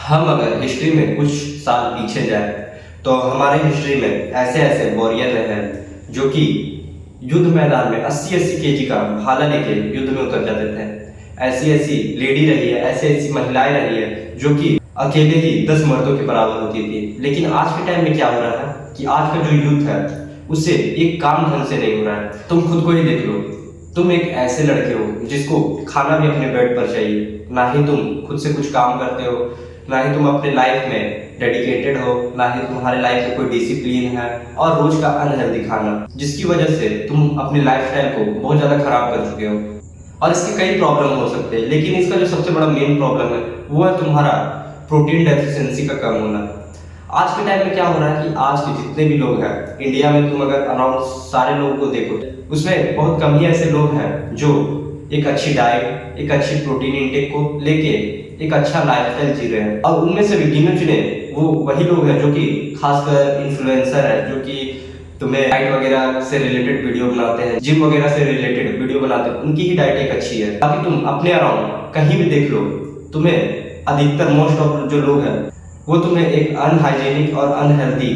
हम अगर हिस्ट्री में कुछ साल पीछे जाए तो हमारे हिस्ट्री में ऐसे ऐसे वॉरियर रहे हैं जो कि युद्ध मैदान में 80-80 केजी का भाला लेके युद्ध में उतर जाते थे। ऐसी ऐसी लेडी रही है, ऐसी ऐसी महिलाएं रही है जो कि अकेले ही 10 मर्दों के बराबर होती थी। लेकिन आज के टाइम में क्या हो रहा है कि आज का जो युद्ध है उससे एक काम ढंग से नहीं हो रहा है। तुम खुद को ही देख लो, तुम एक ऐसे लड़के हो जिसको खाना भी अपने बेड पर चाहिए, ना ही तुम खुद से कुछ काम करते हो, ना ही तुम अपने लाइफ में डेडिकेटेड हो, ना ही तुम्हारे लाइफ में कोई डिसिप्लिन है, और रोज का अनहेल्दी खाना जिसकी वजह से तुम अपनी लाइफस्टाइल को बहुत ज्यादा खराब कर चुके हो। और इसके कई प्रॉब्लम हो सकते हैं, लेकिन इसका जो सबसे बड़ा मेन प्रॉब्लम है वो है तुम्हारा प्रोटीन डेफिशिएंसी का कम होना। आज के टाइम में क्या हो रहा है कि आज के जितने भी लोग हैं इंडिया में, तुम अगर अराउंड सारे लोगों को देखो उसमें बहुत कम ही ऐसे लोग हैं जो एक अच्छी डाइट, एक अच्छी प्रोटीन इंटेक को लेके एक अच्छा लाइफस्टाइल जी रहे हैं। और उनमें से भी गिने चुने वो वही लोग हैं जो कि खासकर इन्फ्लुएंसर है, जो कि तुम्हें डाइट वगैरह से रिलेटेड वीडियो बनाते हैं, जिम वगैरह से रिलेटेड वीडियो बनाते हैं, उनकी ही डाइट एक अच्छी है। बाकी तुम अपने अराउंड कहीं भी देख लो, तुम्हें अधिकतर मोस्ट ऑफ जो लोग हैं वो तुम्हें एक अनहाइजीनिक और अनहेल्दी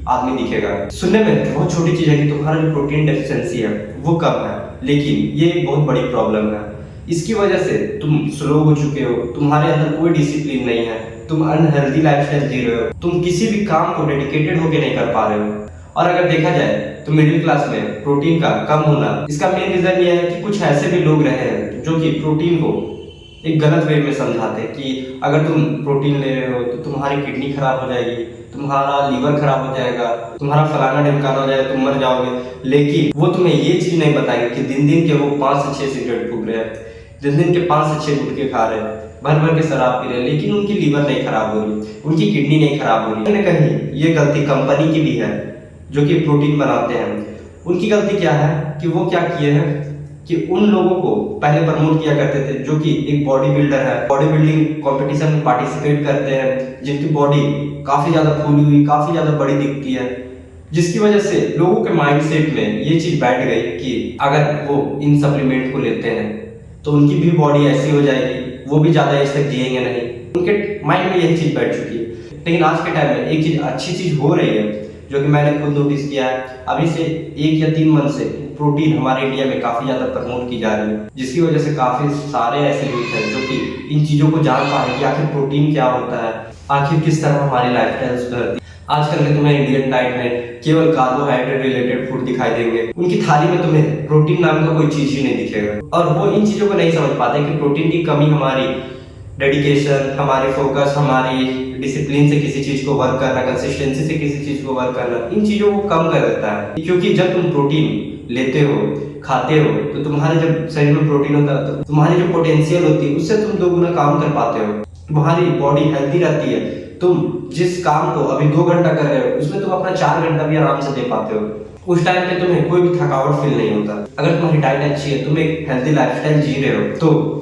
आदमी दिखेगा। सुनने में बहुत छोटी चीज है कि तुम्हारा जो प्रोटीन डेफिशिएंसी है वो कम है, लेकिन ये एक बहुत बड़ी प्रॉब्लम है। इसकी वजह से तुम स्लो हो चुके हो, तुम्हारे अंदर कोई डिसिप्लिन नहीं है, तुम अनहेल्दी लाइफस्टाइल जी रहे हो, तुम किसी भी काम को डेडिकेटेड होकर नहीं कर पा रहे हो। और अगर देखा जाए तो मिडिल क्लास में प्रोटीन का कम होना, इसका मेन रीजन ये है कि कुछ ऐसे भी लोग रहे हैं जो कि प्रोटीन को एक गलत वे में समझाते हैं कि अगर तुम प्रोटीन ले रहे हो तो तुम्हारी किडनी खराब हो जाएगी, तुम्हारा लीवर खराब हो जाएगा, तुम्हारा फलाना ढिमकाना हो जाएगा, तुम मर जाओगे। लेकिन वो तुम्हें ये चीज नहीं बताएंगे कि दिन दिन के वो 5 से 6 सिगरेट फूक रहे हैं, दिन दिन के 5 से 6 गुटखे खा रहे हैं, भर भर के शराब पी रहे हैं, लेकिन उनकी लीवर नहीं खराब हो रही, उनकी किडनी नहीं खराब हो रही। कहीं ना कहीं ये गलती कंपनी की भी है जो कि प्रोटीन बनाते हैं। उनकी गलती क्या है कि वो क्या किए हैं कि उन लोगों को पहले प्रमोट किया करते थे जो कि एक बॉडी बिल्डर है, बॉडी बिल्डिंग कंपटीशन में पार्टिसिपेट करते हैं, जिनकी बॉडी काफी ज्यादा फूली हुई, काफी ज्यादा बड़ी दिखती है, जिसकी वजह से लोगों के माइंडसेट में ये चीज बैठ गई कि अगर वो इन सप्लीमेंट को लेते हैं तो उनकी भी बॉडी ऐसी हो जाएगी, वो भी ज्यादा एज तक जिएंगे नहीं। उनके माइंड में यही चीज बैठ चुकी है। लेकिन आज के टाइम में एक चीज अच्छी चीज हो रही है जो कि मैंने खुद नोटिस किया है। अभी से 1 या 3 मंथ से प्रोटीन हमारे इंडिया में काफी ज्यादा प्रमोट की जा रही है, जिसकी वजह से काफी सारे ऐसे लोग हैं जो कि इन चीजों को जान पा रहे हैं कि आखिर प्रोटीन क्या होता है, आखिर किस तरह हमारी लाइफस्टाइल सुधरती है। आजकल के तुम्हें इंडियन डाइट में केवल कार्बोहाइड्रेट रिलेटेड फूड दिखाई देंगे, उनकी थाली में तुम्हें प्रोटीन नाम का कोई चीज ही नहीं दिखेगा। और वो इन चीजों को नहीं समझ पाते कि प्रोटीन की कमी हमारी डेडिकेशन, हमारी फोकस, हमारी डिसिप्लिन से किसी चीज को वर्क करना, कंसिस्टेंसी से किसी चीज को वर्क करना, इन चीजों को कम कर देता है। क्योंकि जब तुम प्रोटीन लेते हो, खाते हो, तो तुम्हारे जब शरीर में प्रोटीन होता है तो तुम्हारी जो पोटेंशियल होती है उससे तुम 2 गुना काम कर पाते हो, तुम्हारी बॉडी हेल्दी रहती है। तुम जिस काम को अभी 2 घंटा कर रहे हो उसमें तुम अपना 4 घंटा भी आराम से दे पाते हो। उस टाइम पे तुम्हें कोई भी थकावट फील नहीं होता। अगर तुम्हारी डाइट अच्छी है, तुम एक हेल्दी लाइफस्टाइल जी रहे हो, तो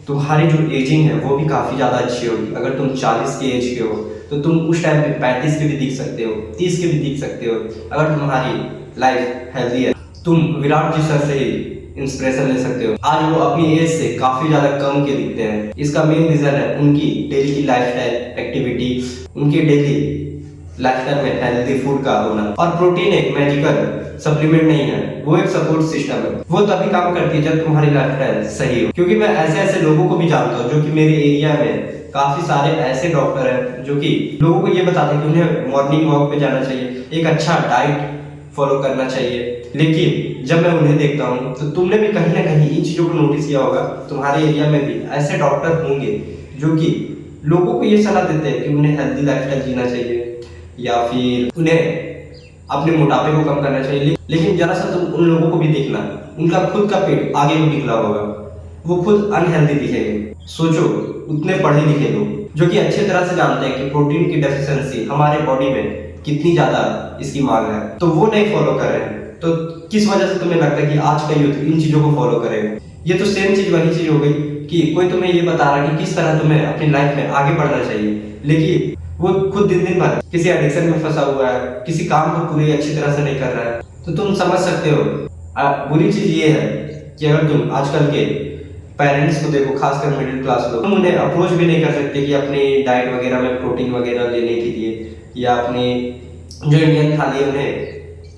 तुम्हारी जो एजिंग है वो भी काफी ज्यादा अच्छी होगी। अगर तुम 40 के एज के हो तो तुम उस टाइम पे 35 के भी दिख सकते हो, 30 के भी दिख सकते हो। अगर तुम्हारी लाइफ हेल्दी है, तुम विराट जी सर से ही इंस्पिरेशन ले सकते हो। आज वो अपनी एज से काफी ज्यादा कम के दिखते हैं। इसका मेन रीजन है उनकी डेली की लाइफस्टाइल एक्टिविटी, उनकी डेली लाइफस्टाइल में हेल्दी फूड का होना। और प्रोटीन एक मैजिकल सप्लीमेंट नहीं है, वो एक सपोर्ट सिस्टम है। वो तभी काम करती है जब तुम्हारी लाइफस्टाइल सही हो। क्योंकि मैं ऐसे ऐसे लोगों को भी जानता हूँ जो कि मेरे एरिया में काफी सारे ऐसे डॉक्टर हैं जो कि लोगों को ये बताते हैं कि उन्हें मॉर्निंग वॉक पे जाना चाहिए, एक अच्छा डाइट फॉलो करना चाहिए। लेकिन जब मैं उन्हें देखता हूँ तो तुमने भी कहीं ना कहीं इन चीजों को नोटिस किया होगा, तुम्हारे एरिया में भी ऐसे डॉक्टर होंगे जो कि लोगों को ये सलाह देते हैं कि उन्हें हेल्दी लाइफस्टाइल जीना चाहिए या फिर उन्हें अपने मोटापे को कम करना चाहिए। लेकिन जरा सा तुम उन लोगों को भी देखना, उनका खुद का पेट आगे को निकला होगा, वो खुद अनहेल्दी दिखेंगे। सोचो, उतने पढ़े लिखे लोग जो कि अच्छे तरह से जानते हैं कि प्रोटीन की डेफिशिएंसी हमारे बॉडी में कितनी ज्यादा इसकी मांग है, तो वो नहीं फॉलो कर रहे हैं। तो किस वजह से तुम्हें लगता है कि आज का यूथ इन चीजों को फॉलो करेगा? ये तो सेम चीज वही चीज हो गई कि कोई तुम्हें ये बता रहा है कि किस तरह तुम्हें अपनी लाइफ में आगे बढ़ना चाहिए, लेकिन वो खुद दिन दिन भर किसी एडिक्शन में फंसा हुआ है, किसी काम को पूरी अच्छी तरह से नहीं कर रहा है। तो तुम समझ सकते हो बुरी चीज ये है कि अगर तुम आजकल के पेरेंट्स को देखो, खासकर मिडिल क्लास लोग, तुम उन्हें अप्रोच भी नहीं कर सकते कि अपनी डाइट वगैरह में प्रोटीन वगैरह लेने के लिए, या अपनी जो इंडियन थाली है उन्हें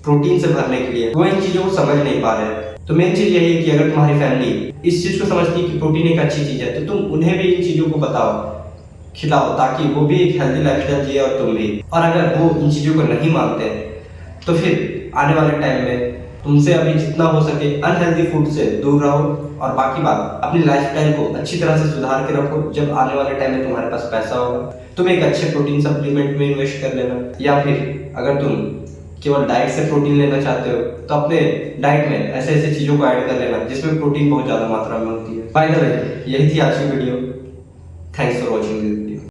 प्रोटीन से भरने के लिए। वो इन चीज़ों को समझ नहीं पा रहे हैं। तो मेन चीज़ यही है कि अगर तुम्हारी फैमिली इस चीज़ को समझती है कि प्रोटीन एक अच्छी चीज़ है, तो तुम उन्हें भी इन चीज़ों को बताओ, खिलाओ, ताकि वो भी एक हेल्दी लाइफस्टाइल जिए और तुम भी। और अगर वो इन चीज़ों को नहीं मानते हैं तो फिर आने वाले टाइम में तुमसे अभी जितना हो सके अनहेल्दी फूड से दूर रहो, और बाकी बात अपनी लाइफस्टाइल को अच्छी तरह से सुधार के रखो। जब आने वाले टाइम में तुम्हारे पास पैसा होगा, तुम एक अच्छे प्रोटीन सप्लीमेंट में इन्वेस्ट कर लेना, या फिर अगर तुम केवल डाइट से प्रोटीन लेना चाहते हो तो अपने डाइट में ऐसे ऐसे चीज़ों को ऐड कर लेना जिसमें प्रोटीन बहुत ज़्यादा मात्रा में होती है। बाय द वे, यही थी आज की video. Thanks for watching this.